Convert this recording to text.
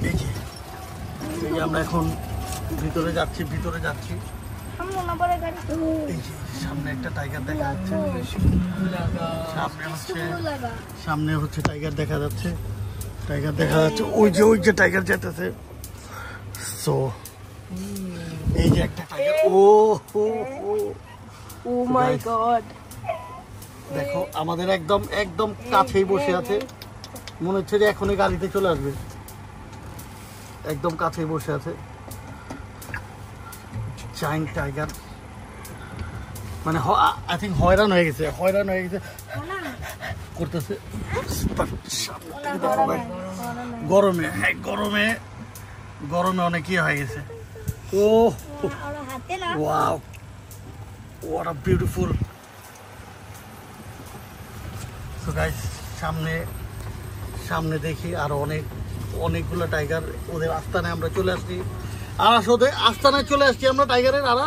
এই যে আমরা এখন ভিতরে যাচ্ছি এই যে সামনে একটা টাইগার দেখা যাচ্ছে, সামনে হচ্ছে টাইগার দেখা যাচ্ছে, ওই যে টাইগার যেতেছে। সো এই যে একটা টাইগার, ও মাই গড, দেখো আমাদের একদম কাছেই বসে আছে, মনে হচ্ছে যে এখনই গাড়িতে চলে আসবে, একদম কাছেই বসে আছে জায়ান্ট টাইগার। মানে আই থিঙ্ক হয়রান হয়ে গেছে করতেছে গরমে, গরমে অনেক ইয়ে হয়ে গেছে। ও wow, what a beautiful. So guys, সামনে দেখি আরো অনেকগুলো টাইগার, ওদের আস্তানায় আমরা চলে আসছি, আর আসলে আস্তানায় চলে আসছি আমরা টাইগারের। আর